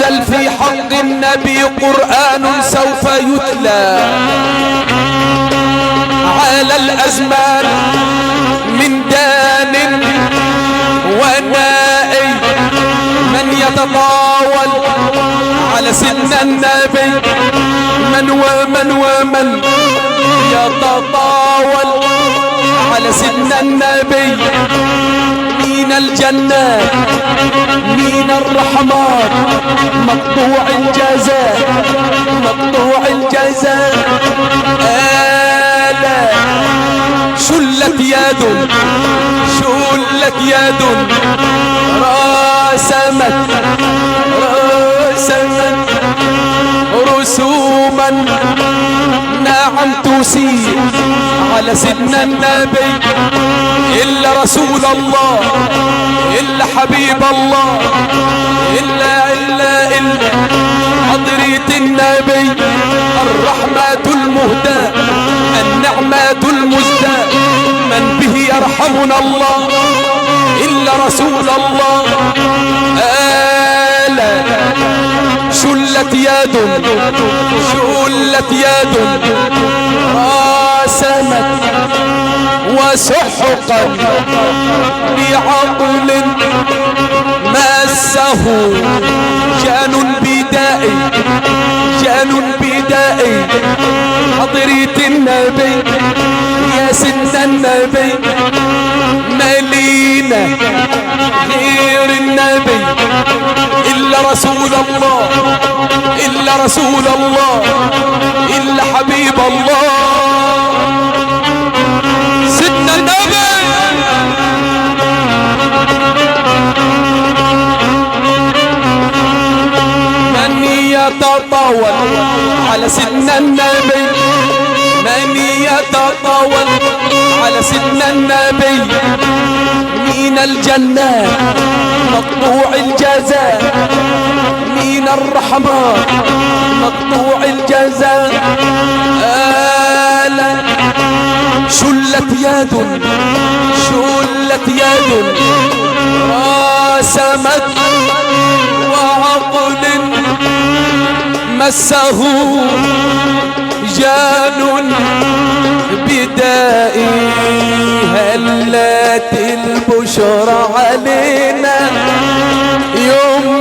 نزل في حق النبي قرآن سوف يتلى على الأزمان من دان ونائي، من يتطاول على سيدنا النبي، من ومن يتطاول على سيدنا النبي، من الجنات من الرحمات مقطوع الجزاء، مقطوع الجزاء. شلت يد راسمت رسوما نعم تسيء على سيدنا النبي، إلا رسول الله إلا حبيب الله إلا حضرة النبي، الرحمة المهداة النعمة المزداة، من به يرحمنا الله إلا رسول الله. شلت يد راسمت وسحقا بعقل مسه جان بدائي حضرة النبي يا سيدنا النبي، ملينا غير النبي إلا رسول الله إلا رسول الله إلا حبيب الله سيدنا النبي. من يتطاول على سيدنا النبي، من يتطاول على سيدنا النبي، من الجنات مقطوع الجزاء، من الرحمات مقطوع الجزاء. شلت يد راسمت وعقل مسه جان بدائي، هلت البشرى علينا يوم